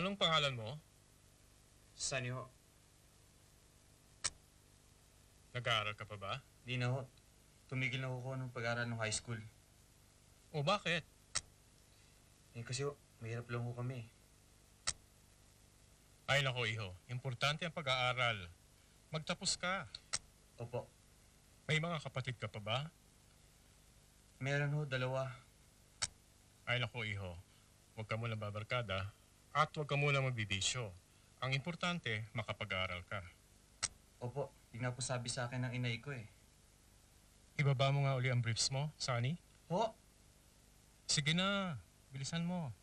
Anong pangalan mo? Sunny ho. Nag-aaral ka pa ba? Di na ho. Tumigil na ho ko nung pag-aaral ng high school. O bakit? Kasi ho, mahirap lang ho kami. Ay nako iho, importante ang pag-aaral. Magtapos ka. Opo. May mga kapatid ka pa ba? Meron ho, 2. Ay nako iho, huwag ka muna babarkada at huwag ka muna magbibisyo. Ang importante, makapag-aaral ka. Opo, di nga po sabi sa akin ng inay ko eh. Ibaba mo nga uli ang briefs mo, Sunny. Ho? Sige na, bilisan mo.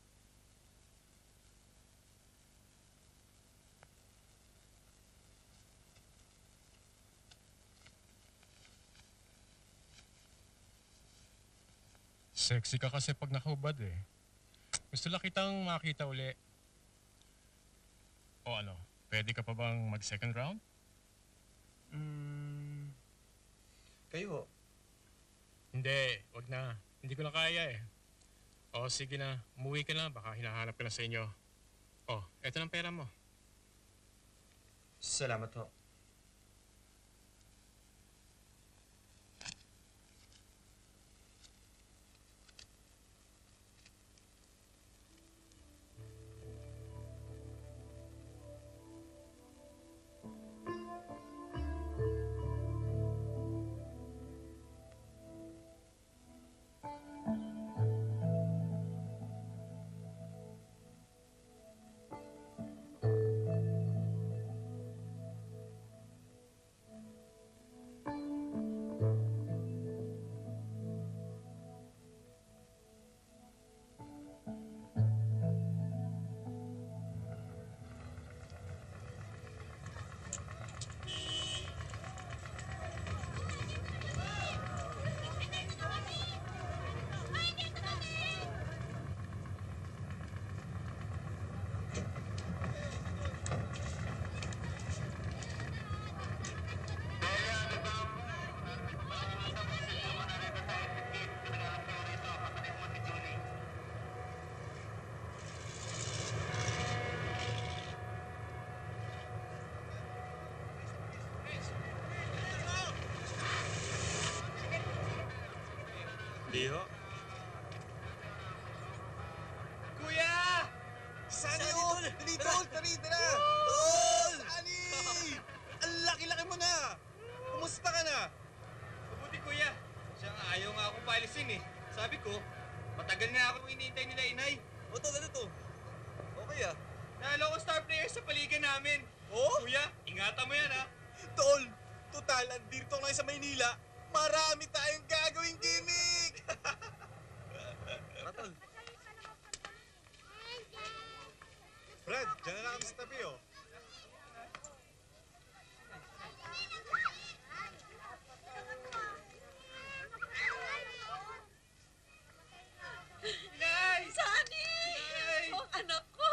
Sexy ka kasi pag nakahubad eh. Gusto lang kitang makita uli. O ano, pwede ka pa bang mag-second round? Kayo ho? Hindi, wag na. Hindi ko na kaya eh. O sige na, umuwi ka na. Baka hinahanap ka na sa inyo. O, eto ng pera mo. Salamat ho. Di ho. Kuya! Sunny, tol! Dali, tol! Dali, tara! Tol! Sunny! Ang laki-laki mo na! Kumusta ka na? Mabuti kuya. Siya nga ayaw nga akong paalisin eh. Sabi ko, matagal na ako iniintay nila inay. O, tol, ano to? Okay ah. Nalo ko star player sa paligan namin. Oh? Kuya, ingatan mo yan ha. Tol! Total, andito lang sa Maynila. Marami tayong gagawing gimmick! Tara, tol. Brad, dyan na lang kami sa tabi, oh. Inay! Sunny! Inay! Oh, anak ko!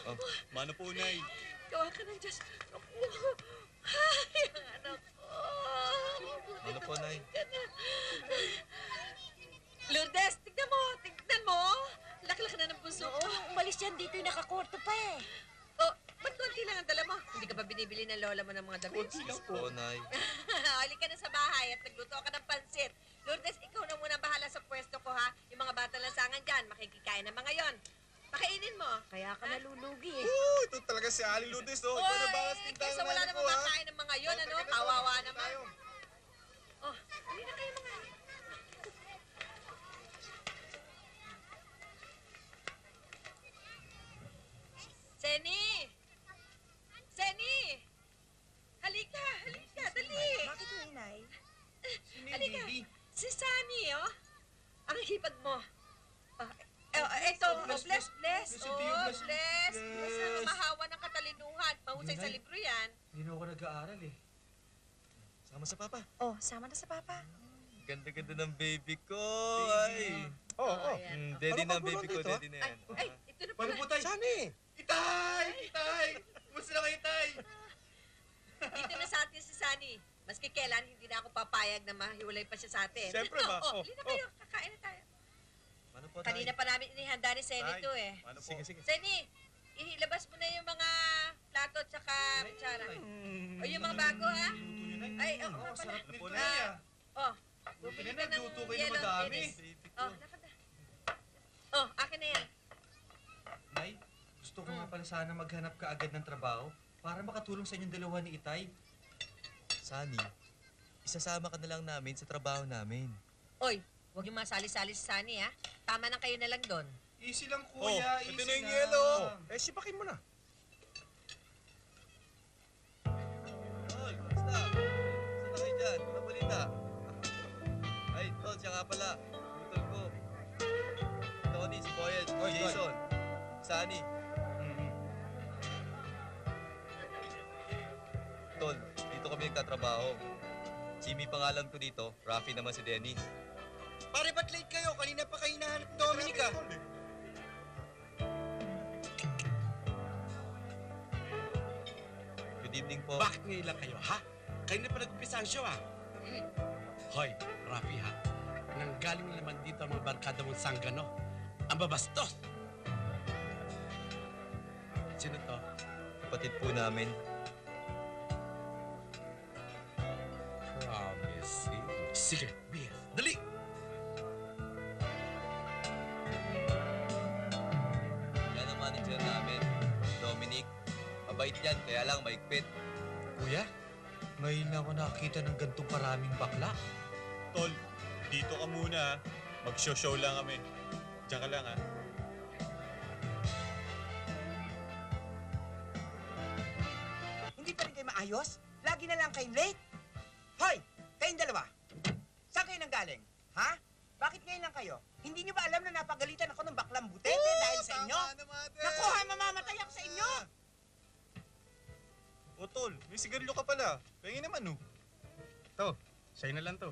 Oh, mano po, Nay? Gawa ka ng Diyos. Naku! Ay, ang anak ko! Ano po, Nay? Lourdes, tignan mo! Tignan mo! Laki-laki na ng puso ko. Umalis yan dito yung nakakorto pa eh. Oh, ba't konti lang ang dala mo? Hindi ka ba binibili ng lola mo ng mga damit? Po, Nay. Halika na sa bahay at nagluto ka ng pansit. Lourdes, ikaw na muna bahala sa pwesto ko, ha? Yung mga bata lansangan dyan, makikikain ng mga yon. Pakainin mo. Kaya ka nalulugi eh. Ito talaga si Ali Lourdes, oh. Ito na balas Oy, tindahan kaysa wala namin namang po, ha? makain ng mga yon, ano? Teka na, Kawawa tol. naman. Tayo. Oh, hindi na kayo mga... Seni! Seni! Halika, halika, dali! Bakit yung inay? Sino yung Halika, baby? si Sunny, oh. Ang hipag mo. Eto, bless, bless. Bless you, Oh, Tio, bless. bless. Bless na mahawa ng katalinuhan. Mahusay sa libro yan. Hindi na ako nag-aaral eh. Sama sa papa. Oh, sama na sa papa. Ganda-ganda ng baby ko. Ay. Oo, Ayan, oh. Daddy Ano na ang ba baby ko, dito, ah? daddy na Ay, yan. ay, ito na Paano pala. po tayo? Sunny! Itay! Itay! Kumusta na kayo, Itay? Dito na sa atin si Sunny. Maski kailan, hindi na ako papayag na mahiwalay pa siya sa atin. Siyempre ba? Oh, Oh, halika kayo. Kakain na tayo. Ano po, Kanina pa namin inihanda ni Senny Tay, to eh. Ano po? Sige, sige. Senny, ilabas mo na yung mga plato at saka kutsara. O yung mga bago ha? Luto nyo, Nay. Ay, oo nga pala. Sarap nito, Ah, Nay, ah. Oh, Buti bumili na ka ng nagluto kayo ng yellow madami. tennis. Oh, lakad na. Oh, akin na yan. Nay, gusto ko nga pala sana maghanap ka agad ng trabaho para makatulong sa inyong dalawa ni Itay. Sunny, isasama ka na lang namin sa trabaho namin. Oy, huwag yung masali-sali sa Sunny ha. Tama na kayo na lang doon. Easy lang, Oh, kuya. ito Easy na yung lang. yelo. Eh, sipakin mo na. Tol, basta. Saan na kayo dyan? Anong balita? Ay, Tol, siya nga pala. Tol ko. Tony, si Boyet, Oy, Jason, Sunny. Tol, dito kami nagtatrabaho. Jimmy pangalan ko dito, Rafi naman si Dennis. Pare, ba't late kayo? Kanina pa kayo hinahanap ni Dominic, ah. Good evening po. Bakit ngayon lang kayo, ha? Kayo na pa nag-umpisa ang show, ha? Hoy, Rafi, ha? Nanggaling na naman dito ang mga barkada mong sanggano. Ang babastos! Sino to? Kapatid po namin. Promising. Sige, BS. Dali! Yan ang manager namin, Dominic. Mabait yan, kaya lang maigpit. Kuya, ngayon na ako nakakita ng gantong karaming bakla. Tol, dito ka muna, ah. Mag-show lang kami. Diyan ka lang, ah. Hindi pa rin kayo maayos? Lagi na lang kayo late? Hoy! Kayong dalawa! Saan kayo nanggaling? Ha? Bakit ngayon lang kayo? Hindi niyo ba alam na napagalitan ako ng baklang butete dahil sa inyo? Naku ha, mamamatay ako sa inyo! O, Tol, may sigarilyo ka pala. Pahingin naman, oh. To, sa'yo na lang to.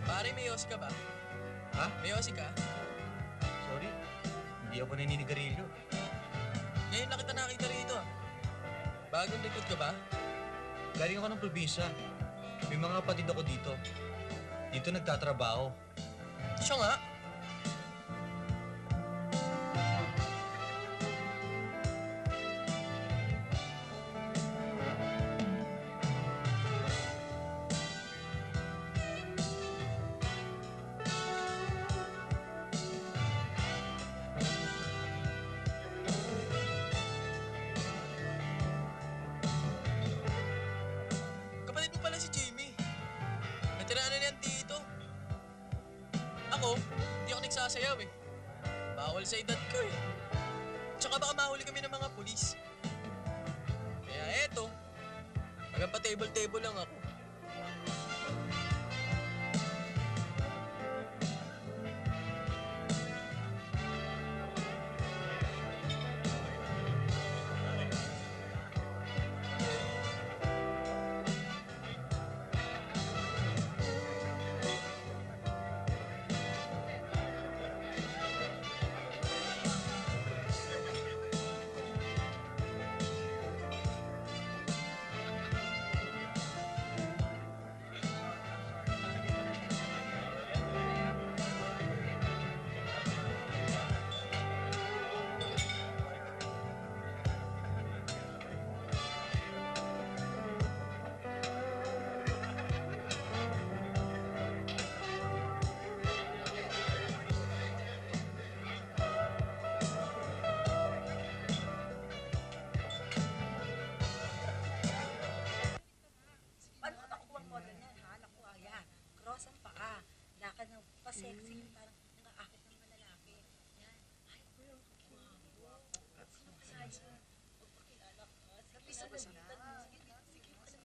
Pare, may yosi ka ba? Ha? May yosi ka? Sorry, hindi ako naninigarilyo. Ngayon lang kita nakita rito. Bagong recruit ka ba? Galing ako ng probinsya. May mga kapatid ako dito. Dito nagtatrabaho. Siya nga. Kapatid mo pala si Jamie. Veterano na yan dito. Ako, hindi ako nagsasayaw eh. Bawal sa edad ko eh. Tsaka baka mahuli kami ng mga pulis. Kaya eto, hanggang pa table-table lang ako.